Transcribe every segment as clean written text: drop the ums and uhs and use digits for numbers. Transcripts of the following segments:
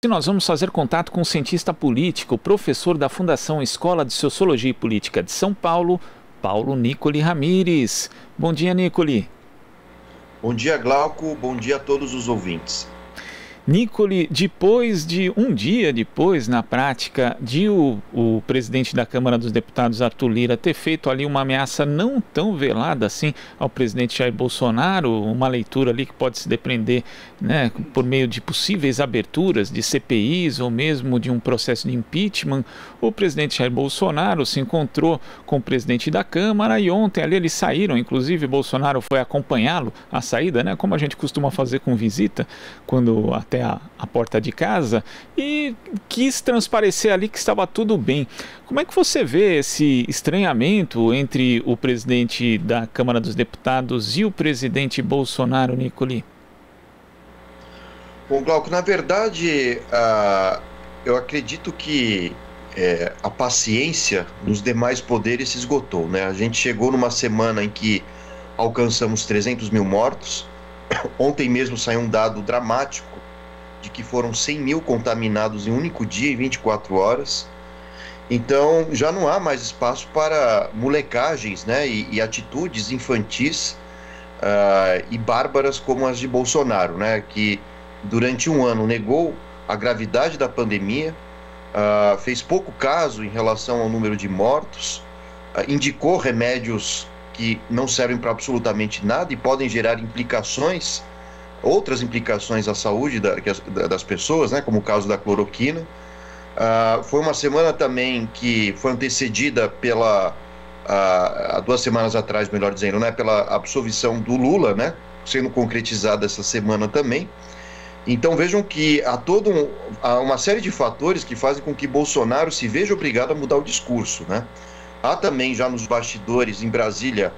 E nós vamos fazer contato com o cientista político, professor da Fundação Escola de Sociologia e Política de São Paulo, Paulo Nicoli Ramires. Bom dia, Nicoli. Bom dia, Glauco. Bom dia a todos os ouvintes. Nicoli, depois de um dia depois, na prática, de o presidente da Câmara dos Deputados, Arthur Lira, ter feito ali uma ameaça não tão velada assim ao presidente Jair Bolsonaro, uma leitura ali que pode se depreender, né, por meio de possíveis aberturas de CPIs ou mesmo de um processo de impeachment, o presidente Jair Bolsonaro se encontrou com o presidente da Câmara e ontem ali eles saíram, inclusive Bolsonaro foi acompanhá-lo à saída, né, como a gente costuma fazer com visita, quando até a porta de casa, e quis transparecer ali que estava tudo bem. Como é que você vê esse estranhamento entre o presidente da Câmara dos Deputados e o presidente Bolsonaro, Nicoli? Bom, Glauco, na verdade, eu acredito que a paciência nos demais poderes se esgotou, né? A gente chegou numa semana em que alcançamos 300 mil mortos. Ontem mesmo saiu um dado dramático de que foram 100 mil contaminados em um único dia, em 24 horas. Então, já não há mais espaço para molecagens, né, e atitudes infantis e bárbaras como as de Bolsonaro, né, que durante um ano negou a gravidade da pandemia, fez pouco caso em relação ao número de mortos, indicou remédios que não servem para absolutamente nada e podem gerar outras implicações à saúde das pessoas, né, como o caso da cloroquina. Foi uma semana também que foi antecedida há 2 semanas atrás, melhor dizendo, né, pela absolvição do Lula, né, sendo concretizada essa semana também. Então vejam que há uma série de fatores que fazem com que Bolsonaro se veja obrigado a mudar o discurso, né. Há também já nos bastidores em Brasília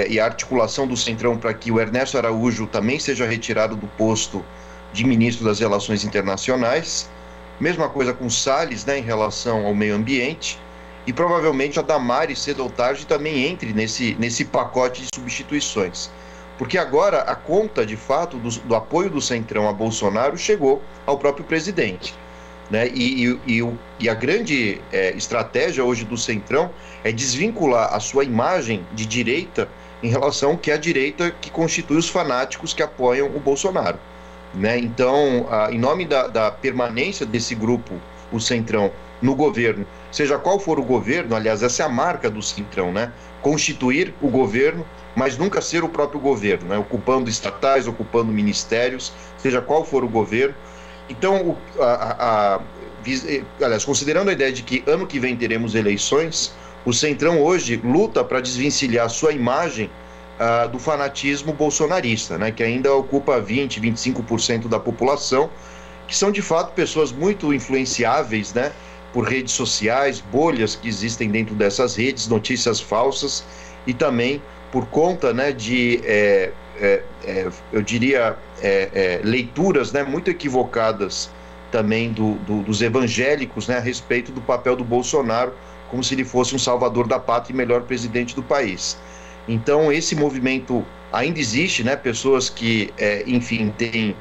e a articulação do Centrão para que o Ernesto Araújo também seja retirado do posto de ministro das Relações Internacionais. Mesma coisa com Salles, né, em relação ao meio ambiente. E provavelmente a Damares, cedo ou tarde, também entre nesse pacote de substituições. Porque agora a conta, de fato, do apoio do Centrão a Bolsonaro chegou ao próprio presidente, né? E a grande estratégia hoje do Centrão é desvincular a sua imagem de direita em relação ao que é a direita que constitui os fanáticos que apoiam o Bolsonaro, né? Então, em nome da permanência desse grupo, o Centrão, no governo, seja qual for o governo, aliás, essa é a marca do Centrão, né? Constituir o governo, mas nunca ser o próprio governo, né? Ocupando estatais, ocupando ministérios, seja qual for o governo. Então, aliás, considerando a ideia de que ano que vem teremos eleições, o Centrão hoje luta para desvencilhar a sua imagem do fanatismo bolsonarista, né, que ainda ocupa 20%, 25% da população, que são de fato pessoas muito influenciáveis, né, por redes sociais, bolhas que existem dentro dessas redes, notícias falsas e também por conta, né, de, eu diria, leituras, né, muito equivocadas também dos evangélicos, né, a respeito do papel do Bolsonaro como se ele fosse um salvador da pátria e melhor presidente do país. Então esse movimento ainda existe, né, pessoas que, enfim, têm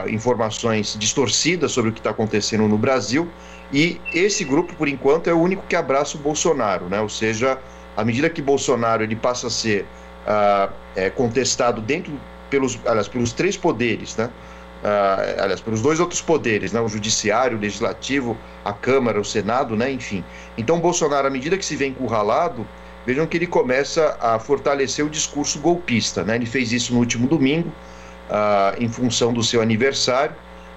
informações distorcidas sobre o que está acontecendo no Brasil, e esse grupo, por enquanto, é o único que abraça o Bolsonaro, né, ou seja, à medida que Bolsonaro ele passa a ser contestado pelos 3 poderes, né, pelos 2 outros poderes, né, o judiciário, o legislativo, a Câmara, o Senado, né, enfim. Então Bolsonaro, à medida que se vê encurralado, vejam que ele começa a fortalecer o discurso golpista, né? Ele fez isso no último domingo, em função do seu aniversário,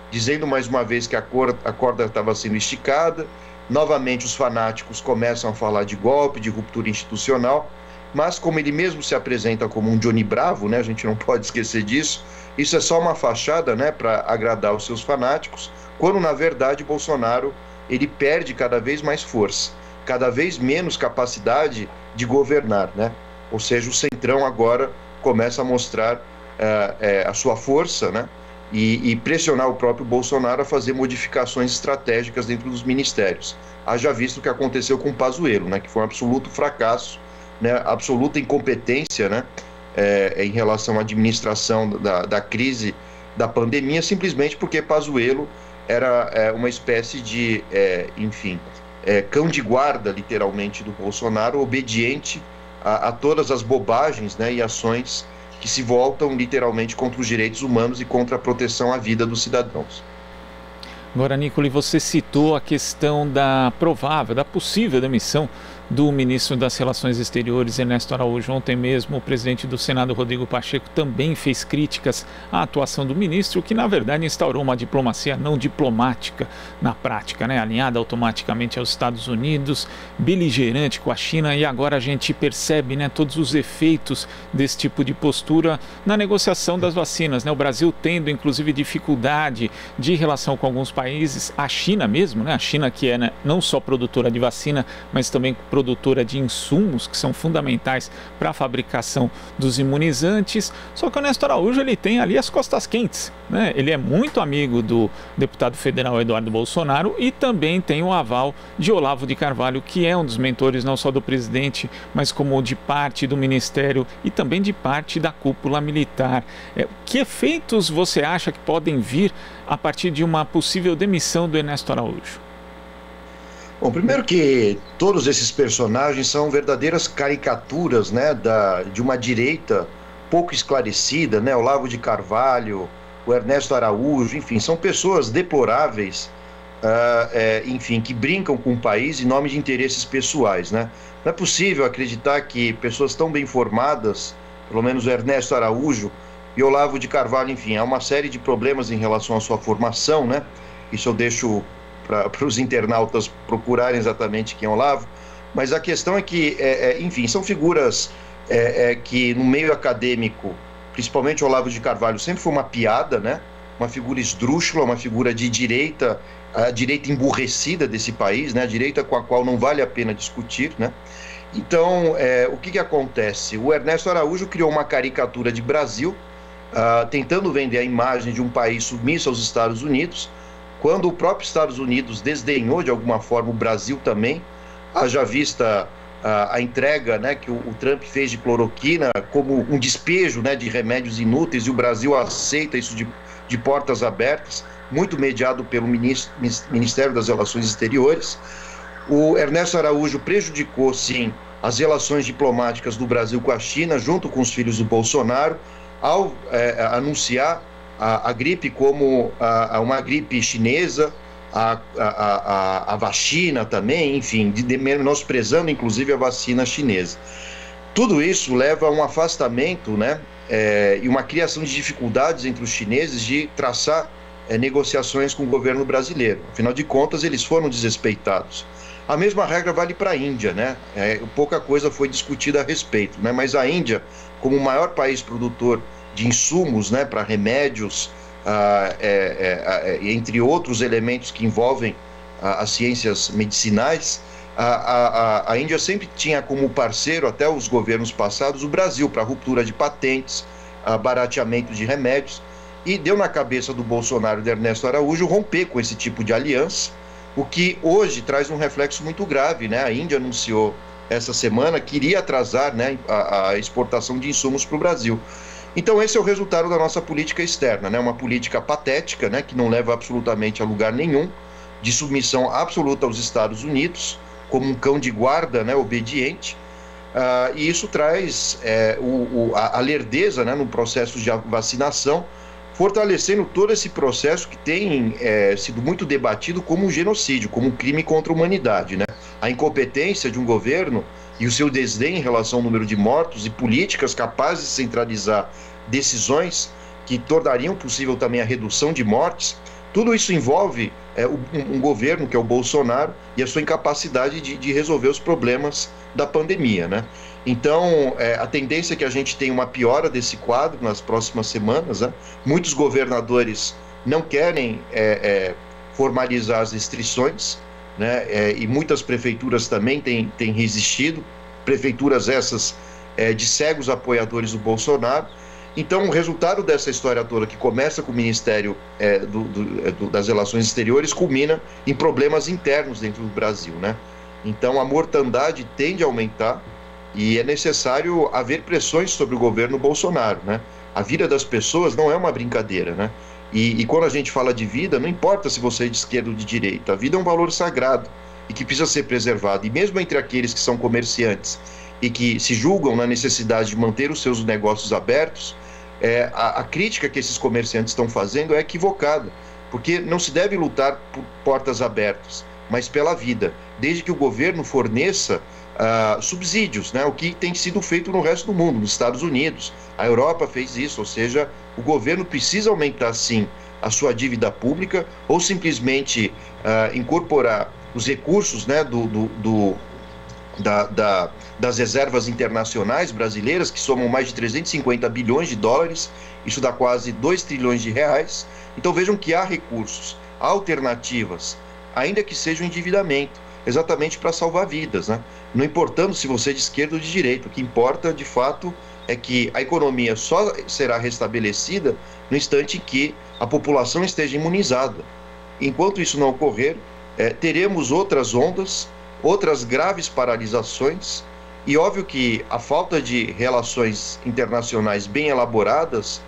dizendo mais uma vez que a corda estava sendo esticada. Novamente os fanáticos começam a falar de golpe, de ruptura institucional, mas como ele mesmo se apresenta como um Johnny Bravo, né, a gente não pode esquecer disso, isso é só uma fachada, né, para agradar os seus fanáticos, quando na verdade Bolsonaro ele perde cada vez mais força, cada vez menos capacidade de governar, né? Ou seja, o Centrão agora começa a mostrar a sua força, né? E pressionar o próprio Bolsonaro a fazer modificações estratégicas dentro dos ministérios. Haja visto o que aconteceu com o Pazuello, né? Que foi um absoluto fracasso, né? Absoluta incompetência, né? Em relação à administração da crise da pandemia, simplesmente porque Pazuello era uma espécie de, enfim, cão de guarda, literalmente, do Bolsonaro, obediente a todas as bobagens, né, e ações que se voltam literalmente contra os direitos humanos e contra a proteção à vida dos cidadãos. Agora, Nicoli, você citou a questão da possível demissão do ministro das Relações Exteriores, Ernesto Araújo. Ontem mesmo, o presidente do Senado, Rodrigo Pacheco, também fez críticas à atuação do ministro, que na verdade instaurou uma diplomacia não diplomática na prática, né? Alinhada automaticamente aos Estados Unidos, beligerante com a China, e agora a gente percebe, né, todos os efeitos desse tipo de postura na negociação das vacinas, né? O Brasil tendo inclusive dificuldade de relação com alguns países, a China mesmo, né? A China que é, né, não só produtora de vacina, mas também produtora de insumos que são fundamentais para a fabricação dos imunizantes. Só que o Ernesto Araújo, ele tem ali as costas quentes, né? Ele é muito amigo do deputado federal Eduardo Bolsonaro e também tem o aval de Olavo de Carvalho, que é um dos mentores não só do presidente, mas como de parte do ministério e também de parte da cúpula militar. Que efeitos você acha que podem vir a partir de uma possível demissão do Ernesto Araújo? Bom, primeiro que todos esses personagens são verdadeiras caricaturas, né, de uma direita pouco esclarecida, né? Olavo de Carvalho, o Ernesto Araújo, enfim, são pessoas deploráveis, enfim, que brincam com o país em nome de interesses pessoais, né? Não é possível acreditar que pessoas tão bem formadas, pelo menos o Ernesto Araújo e Olavo de Carvalho, enfim, há uma série de problemas em relação à sua formação, né? Isso eu deixo para os internautas procurarem exatamente quem é Olavo, mas a questão é que, enfim, são figuras que no meio acadêmico, principalmente Olavo de Carvalho, sempre foi uma piada, né? Uma figura esdrúxula, uma figura de direita, a direita emburrecida desse país, né? A direita com a qual não vale a pena discutir, né? Então, o que acontece? O Ernesto Araújo criou uma caricatura de Brasil, tentando vender a imagem de um país submisso aos Estados Unidos, quando o próprio Estados Unidos desdenhou de alguma forma o Brasil também, haja vista a entrega, né, que o Trump fez de cloroquina como um despejo, né, de remédios inúteis, e o Brasil aceita isso de portas abertas, muito mediado pelo Ministério das Relações Exteriores. O Ernesto Araújo prejudicou, sim, as relações diplomáticas do Brasil com a China, junto com os filhos do Bolsonaro, ao anunciar a gripe como uma gripe chinesa, a vacina também, enfim, menosprezando inclusive a vacina chinesa. Tudo isso leva a um afastamento, né, e uma criação de dificuldades entre os chineses de traçar negociações com o governo brasileiro. Afinal de contas, eles foram desrespeitados. A mesma regra vale para a Índia, né? Pouca coisa foi discutida a respeito, né? Mas a Índia, como o maior país produtor de insumos, né, para remédios, entre outros elementos que envolvem as ciências medicinais, a Índia sempre tinha como parceiro, até os governos passados, o Brasil, para ruptura de patentes, barateamento de remédios, e deu na cabeça do Bolsonaro e do Ernesto Araújo romper com esse tipo de aliança, o que hoje traz um reflexo muito grave, né? A Índia anunciou essa semana que iria atrasar, né, a exportação de insumos para o Brasil. Então esse é o resultado da nossa política externa, né? Uma política patética, né, que não leva absolutamente a lugar nenhum, de submissão absoluta aos Estados Unidos, como um cão de guarda, né, obediente, e isso traz a lerdeza, né, no processo de vacinação, fortalecendo todo esse processo que tem sido muito debatido como um genocídio, como um crime contra a humanidade, né? A incompetência de um governo e o seu desdém em relação ao número de mortos e políticas capazes de centralizar decisões que tornariam possível também a redução de mortes, tudo isso envolve um governo, que é o Bolsonaro, e a sua incapacidade de resolver os problemas da pandemia, né? Então, a tendência é que a gente tenha uma piora desse quadro nas próximas semanas, né? Muitos governadores não querem formalizar as restrições, né? E muitas prefeituras também têm resistido, prefeituras essas de cegos apoiadores do Bolsonaro. Então, o resultado dessa história toda, que começa com o Ministério das Relações Exteriores, culmina em problemas internos dentro do Brasil, né? Então, a mortandade tende a aumentar e é necessário haver pressões sobre o governo Bolsonaro, né? A vida das pessoas não é uma brincadeira, né? E quando a gente fala de vida, não importa se você é de esquerda ou de direita, a vida é um valor sagrado e que precisa ser preservado. E mesmo entre aqueles que são comerciantes e que se julgam na necessidade de manter os seus negócios abertos, a crítica que esses comerciantes estão fazendo é equivocada, porque não se deve lutar por portas abertas, mas pela vida, desde que o governo forneça subsídios, né? O que tem sido feito no resto do mundo, nos Estados Unidos. A Europa fez isso, ou seja, o governo precisa aumentar sim a sua dívida pública ou simplesmente incorporar os recursos, né, das reservas internacionais brasileiras, que somam mais de 350 bilhões de dólares, isso dá quase 2 trilhões de reais. Então vejam que há recursos, há alternativas, ainda que seja o endividamento, exatamente para salvar vidas, né? Não importando se você é de esquerda ou de direita, o que importa de fato é que a economia só será restabelecida no instante em que a população esteja imunizada. Enquanto isso não ocorrer, teremos outras ondas, outras graves paralisações, e óbvio que a falta de relações internacionais bem elaboradas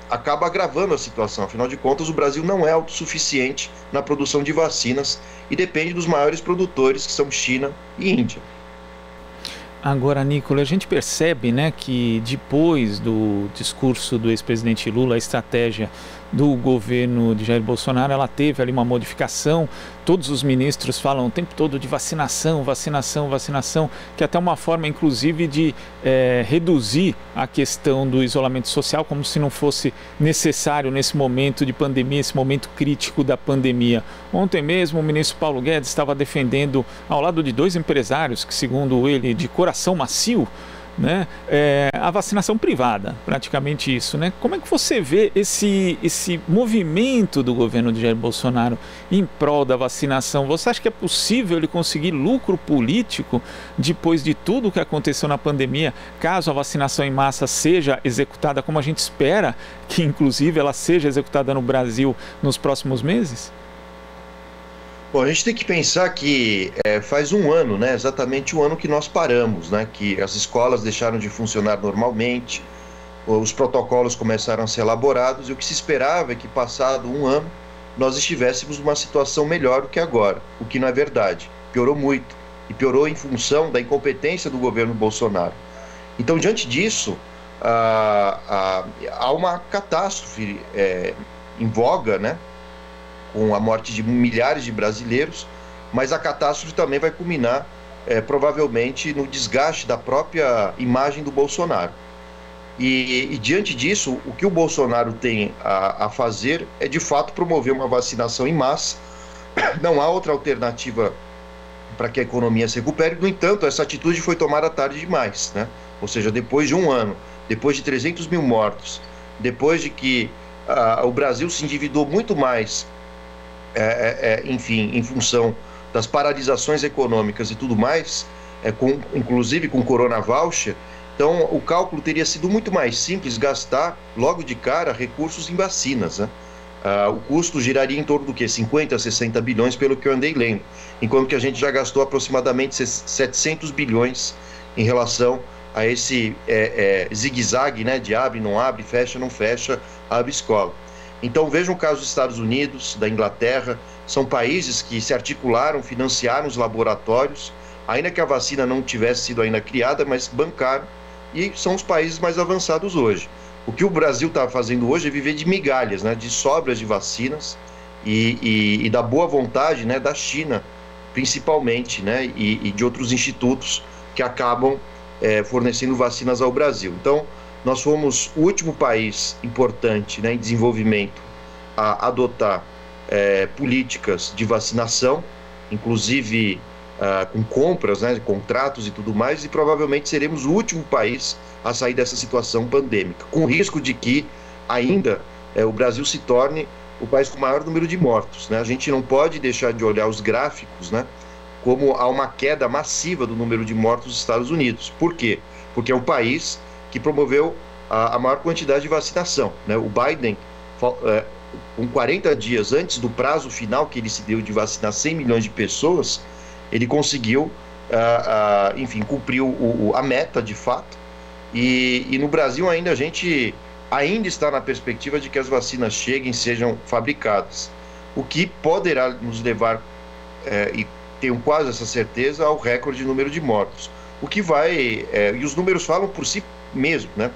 acaba agravando a situação. Afinal de contas, o Brasil não é autossuficiente na produção de vacinas e depende dos maiores produtores, que são China e Índia. Agora, Nicola, a gente percebe, né, que depois do discurso do ex-presidente Lula, a estratégia do governo de Jair Bolsonaro, ela teve ali uma modificação. Todos os ministros falam o tempo todo de vacinação, vacinação, vacinação, que é até uma forma, inclusive, de reduzir a questão do isolamento social, como se não fosse necessário nesse momento de pandemia, esse momento crítico da pandemia. Ontem mesmo, o ministro Paulo Guedes estava defendendo, ao lado de 2 empresários, que segundo ele, de coração macio, né, a vacinação privada, praticamente isso, né? Como é que você vê esse movimento do governo de Jair Bolsonaro em prol da vacinação? Você acha que é possível ele conseguir lucro político depois de tudo o que aconteceu na pandemia, caso a vacinação em massa seja executada como a gente espera, que inclusive ela seja executada no Brasil nos próximos meses? Bom, a gente tem que pensar que faz um ano, né, exatamente um ano que nós paramos, né, que as escolas deixaram de funcionar normalmente, os protocolos começaram a ser elaborados e o que se esperava é que, passado um ano, nós estivéssemos numa situação melhor do que agora, o que não é verdade. Piorou muito, e piorou em função da incompetência do governo Bolsonaro. Então, diante disso, há uma catástrofe em voga, né, com a morte de milhares de brasileiros, mas a catástrofe também vai culminar, provavelmente, no desgaste da própria imagem do Bolsonaro. E diante disso, o que o Bolsonaro tem a fazer é, de fato, promover uma vacinação em massa. Não há outra alternativa para que a economia se recupere. No entanto, essa atitude foi tomada tarde demais, né? Ou seja, depois de um ano, depois de 300 mil mortos, depois de que o Brasil se endividou muito mais, enfim, em função das paralisações econômicas e tudo mais, inclusive com Corona Voucher. Então, o cálculo teria sido muito mais simples gastar logo de cara recursos em vacinas, né? O custo giraria em torno do que? 50, 60 bilhões, pelo que eu andei lendo, enquanto que a gente já gastou aproximadamente 700 bilhões em relação a esse zigue-zague, né, de abre, não abre, fecha, não fecha, abre escola. Então vejam o caso dos Estados Unidos, da Inglaterra, são países que se articularam, financiaram os laboratórios, ainda que a vacina não tivesse sido ainda criada, mas bancaram, e são os países mais avançados hoje. O que o Brasil está fazendo hoje é viver de migalhas, né, de sobras de vacinas e da boa vontade, né, da China, principalmente, né, e de outros institutos que acabam fornecendo vacinas ao Brasil. Então, nós fomos o último país importante, né, em desenvolvimento a adotar políticas de vacinação, inclusive com compras, né, contratos e tudo mais, e provavelmente seremos o último país a sair dessa situação pandêmica, com o risco de que ainda o Brasil se torne o país com o maior número de mortos, né? A gente não pode deixar de olhar os gráficos, né, como há uma queda massiva do número de mortos nos Estados Unidos. Por quê? Porque é um país que promoveu a maior quantidade de vacinação, né? O Biden, com 40 dias antes do prazo final que ele se deu de vacinar 100 milhões de pessoas, ele conseguiu, enfim, cumpriu a meta de fato, E no Brasil ainda a gente ainda está na perspectiva de que as vacinas cheguem, sejam fabricadas, o que poderá nos levar, e tenho quase essa certeza, ao recorde número de mortos. O que vai, e os números falam por si mesmos, né?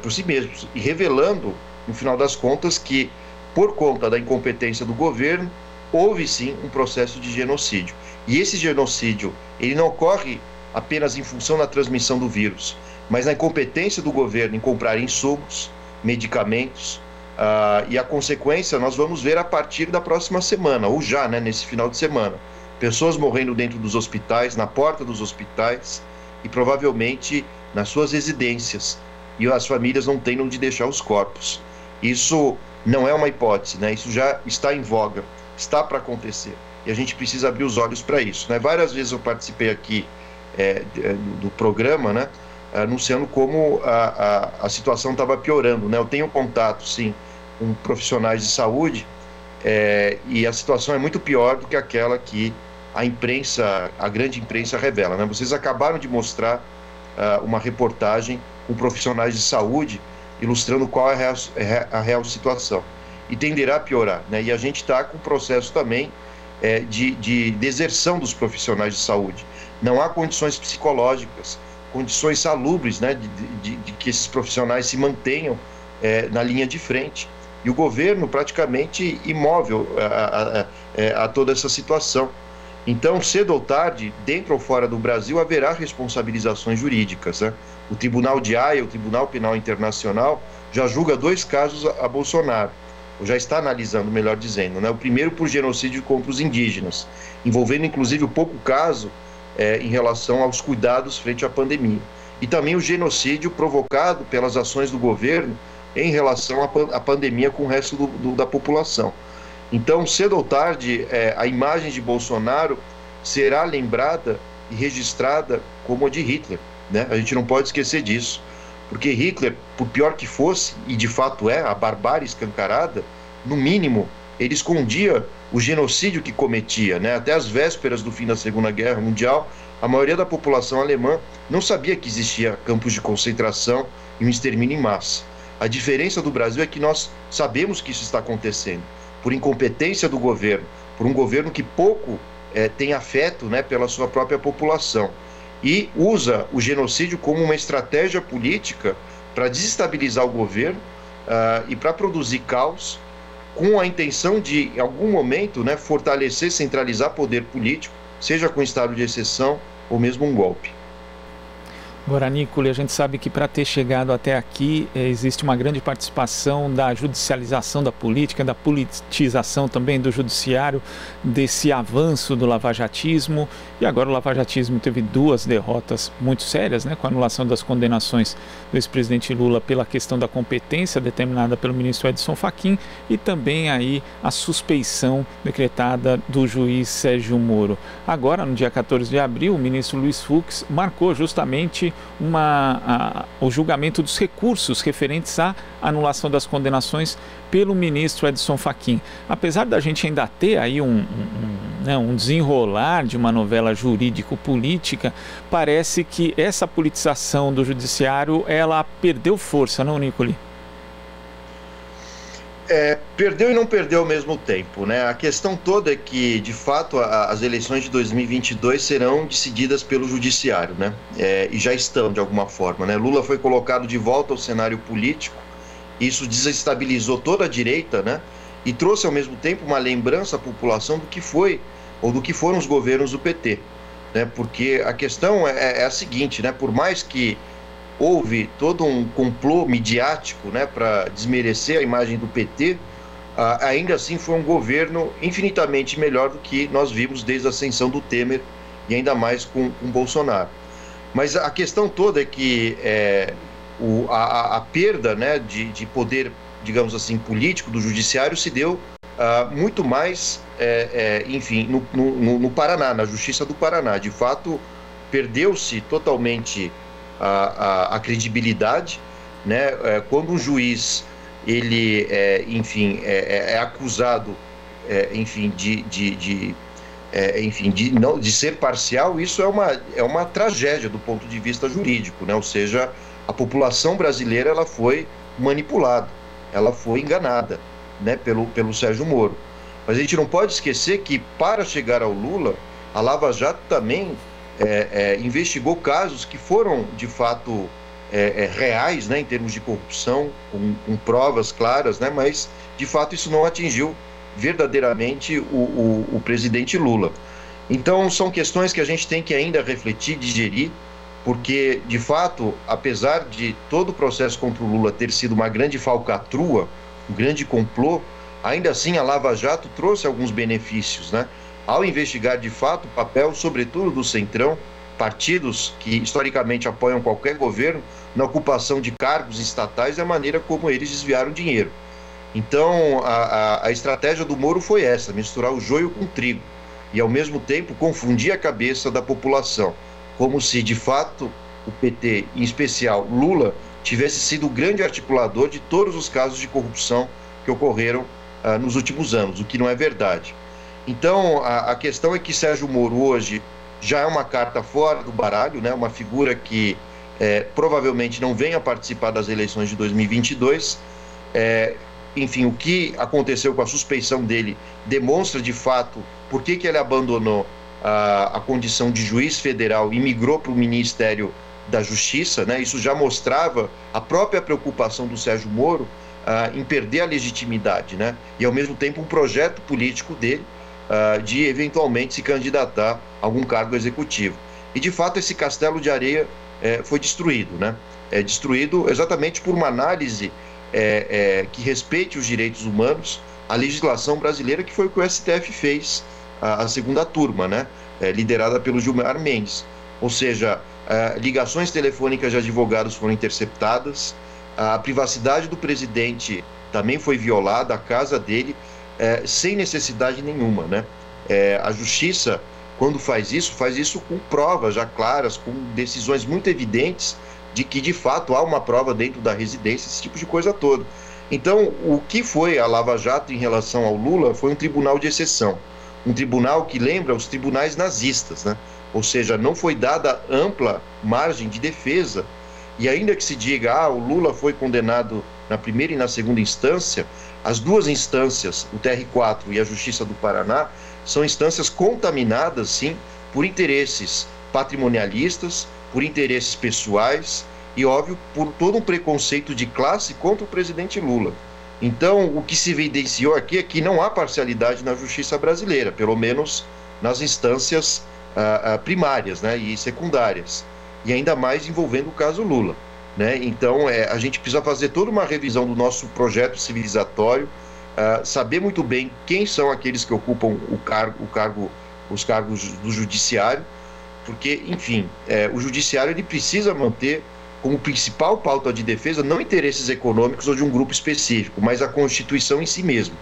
Por si mesmos, e revelando, no final das contas, que por conta da incompetência do governo, houve sim um processo de genocídio. E esse genocídio, ele não ocorre apenas em função da transmissão do vírus, mas na incompetência do governo em comprar insumos, medicamentos, e a consequência nós vamos ver a partir da próxima semana, ou já, né, nesse final de semana. Pessoas morrendo dentro dos hospitais, na porta dos hospitais e provavelmente nas suas residências. E as famílias não têm onde deixar os corpos. Isso não é uma hipótese, né? Isso já está em voga, está para acontecer. E a gente precisa abrir os olhos para isso, né? Várias vezes eu participei aqui do programa, né? Anunciando como a situação estava piorando, né? Eu tenho contato, sim, com profissionais de saúde, e a situação é muito pior do que aquela que a imprensa, a grande imprensa revela, né? Vocês acabaram de mostrar uma reportagem com profissionais de saúde ilustrando qual é a real situação. E tenderá a piorar, né? E a gente está com um processo também de deserção dos profissionais de saúde. Não há condições psicológicas, condições salubres, né, de que esses profissionais se mantenham na linha de frente. E o governo praticamente imóvel a toda essa situação. Então, cedo ou tarde, dentro ou fora do Brasil, haverá responsabilizações jurídicas, né? O Tribunal de Haia, o Tribunal Penal Internacional, já julga 2 casos a Bolsonaro, ou já está analisando, melhor dizendo, né? O primeiro por genocídio contra os indígenas, envolvendo inclusive o pouco caso em relação aos cuidados frente à pandemia. E também o genocídio provocado pelas ações do governo em relação à pandemia com o resto da população. Então, cedo ou tarde, a imagem de Bolsonaro será lembrada e registrada como a de Hitler, né? A gente não pode esquecer disso, porque Hitler, por pior que fosse, e de fato a barbárie escancarada, no mínimo, ele escondia o genocídio que cometia, né? Até as vésperas do fim da Segunda Guerra Mundial, a maioria da população alemã não sabia que existia campos de concentração e um extermínio em massa. A diferença do Brasil é que nós sabemos que isso está acontecendo, por incompetência do governo, por um governo que pouco tem afeto, né, pela sua própria população, e usa o genocídio como uma estratégia política para desestabilizar o governo e para produzir caos, com a intenção de, em algum momento, né, fortalecer, centralizar poder político, seja com estado de exceção ou mesmo um golpe. Agora, Nicole, a gente sabe que para ter chegado até aqui existe uma grande participação da judicialização da política, da politização também do judiciário, desse avanço do lavajatismo. E agora o lavajatismo teve 2 derrotas muito sérias, né, com a anulação das condenações do ex-presidente Lula pela questão da competência determinada pelo ministro Edson Fachin e também aí a suspeição decretada do juiz Sérgio Moro. Agora, no dia 14 de abril, o ministro Luiz Fux marcou justamente o julgamento dos recursos referentes à anulação das condenações pelo ministro Edson Fachin. Apesar da gente ainda ter aí um desenrolar de uma novela jurídico-política, parece que essa politização do judiciário, ela perdeu força, não, Nicole? Perdeu e não perdeu ao mesmo tempo, né? A questão toda é que, de fato, as eleições de 2022 serão decididas pelo judiciário, né? E já estão, de alguma forma, né? Lula foi colocado de volta ao cenário político, isso desestabilizou toda a direita, né? E trouxe, ao mesmo tempo, uma lembrança à população do que foi, ou do que foram os governos do PT, né? Porque a questão é a seguinte, né? Por mais que houve todo um complô midiático, né, para desmerecer a imagem do PT, ainda assim foi um governo infinitamente melhor do que nós vimos desde a ascensão do Temer e ainda mais com Bolsonaro. Mas a questão toda é que a perda, né, de poder, digamos assim, político do judiciário se deu muito mais, enfim, no Paraná, na Justiça do Paraná. De fato, perdeu-se totalmente a credibilidade, né? Quando um juiz ele enfim é acusado enfim de ser parcial, isso é uma tragédia do ponto de vista jurídico, né? Ou seja, A população brasileira ela foi manipulada, ela foi enganada, né, pelo Sérgio Moro. Mas a gente não pode esquecer que, para chegar ao Lula, a Lava Jato também investigou casos que foram, de fato, reais, né, em termos de corrupção, com provas claras, né, mas, de fato, isso não atingiu verdadeiramente o presidente Lula. Então, são questões que a gente tem que ainda refletir, digerir, porque, de fato, apesar de todo o processo contra o Lula ter sido uma grande falcatrua, um grande complô, ainda assim a Lava Jato trouxe alguns benefícios, né? Ao investigar, de fato, o papel, sobretudo, do Centrão, partidos que historicamente apoiam qualquer governo, na ocupação de cargos estatais e a maneira como eles desviaram dinheiro. Então, a estratégia do Moro foi essa, misturar o joio com o trigo, e, ao mesmo tempo, confundir a cabeça da população, como se, de fato, o PT, em especial Lula, tivesse sido o grande articulador de todos os casos de corrupção que ocorreram nos últimos anos, o que não é verdade. Então, a questão é que Sérgio Moro hoje já é uma carta fora do baralho, né? Uma figura que provavelmente não venha participar das eleições de 2022. Enfim, o que aconteceu com a suspeição dele demonstra, de fato, por que ele abandonou a condição de juiz federal e migrou para o Ministério da Justiça, né? Isso já mostrava a própria preocupação do Sérgio Moro em perder a legitimidade, né? E, ao mesmo tempo, um projeto político dele de, eventualmente, se candidatar a algum cargo executivo. E, de fato, esse castelo de areia foi destruído, né? Destruído exatamente por uma análise que respeite os direitos humanos, a legislação brasileira, que foi o que o STF fez, a segunda turma, né? Liderada pelo Gilmar Mendes. Ou seja, ligações telefônicas de advogados foram interceptadas, a privacidade do presidente também foi violada, a casa dele, sem necessidade nenhuma, né? A justiça, quando faz isso com provas já claras, com decisões muito evidentes de que, de fato, há uma prova dentro da residência, esse tipo de coisa toda. Então, o que foi a Lava Jato em relação ao Lula foi um tribunal de exceção, um tribunal que lembra os tribunais nazistas, né? Ou seja, não foi dada ampla margem de defesa. E ainda que se diga, o Lula foi condenado na primeira e na segunda instância, as duas instâncias, o TR4 e a Justiça do Paraná, são instâncias contaminadas, sim, por interesses patrimonialistas, por interesses pessoais e, óbvio, por todo um preconceito de classe contra o presidente Lula. Então, o que se evidenciou aqui é que não há parcialidade na justiça brasileira, pelo menos nas instâncias primárias, né, e secundárias, e ainda mais envolvendo o caso Lula, né? Então, a gente precisa fazer toda uma revisão do nosso projeto civilizatório, saber muito bem quem são aqueles que ocupam os cargos do judiciário, porque, enfim, o judiciário ele precisa manter como principal pauta de defesa não interesses econômicos ou de um grupo específico, mas a Constituição em si mesmo,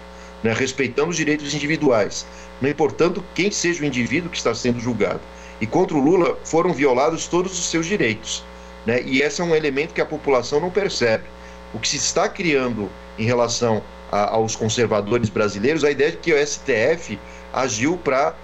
né? Respeitando os direitos individuais, não importando quem seja o indivíduo que está sendo julgado. E contra o Lula foram violados todos os seus direitos, né? E esse é um elemento que a população não percebe. O que se está criando em relação aos conservadores brasileiros, a ideia de que o STF agiu para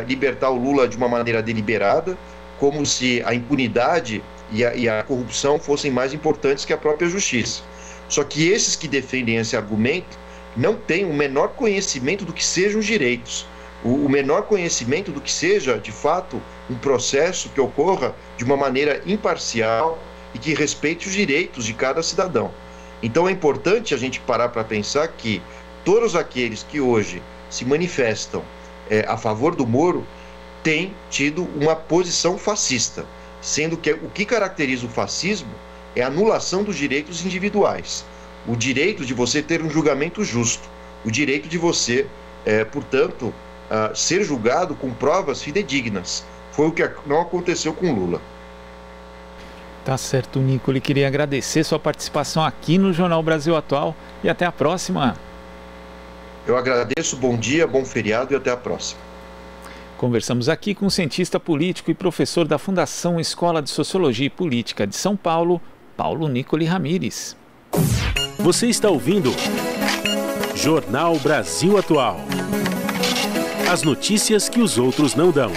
libertar o Lula de uma maneira deliberada, como se a impunidade e a corrupção fossem mais importantes que a própria justiça. Só que esses que defendem esse argumento não têm o menor conhecimento do que sejam os direitos, o menor conhecimento do que seja, de fato, um processo que ocorra de uma maneira imparcial e que respeite os direitos de cada cidadão. Então é importante a gente parar para pensar que todos aqueles que hoje se manifestam a favor do Moro têm tido uma posição fascista, sendo que o que caracteriza o fascismo é a anulação dos direitos individuais, o direito de você ter um julgamento justo, o direito de você, portanto, ser julgado com provas fidedignas. Foi o que não aconteceu com Lula. Tá certo, Nicoli. Queria agradecer sua participação aqui no Jornal Brasil Atual e até a próxima. Eu agradeço, bom dia, bom feriado e até a próxima. Conversamos aqui com o cientista político e professor da Fundação Escola de Sociologia e Política de São Paulo, Paulo Nicoli Ramires. Você está ouvindo Jornal Brasil Atual. As notícias que os outros não dão.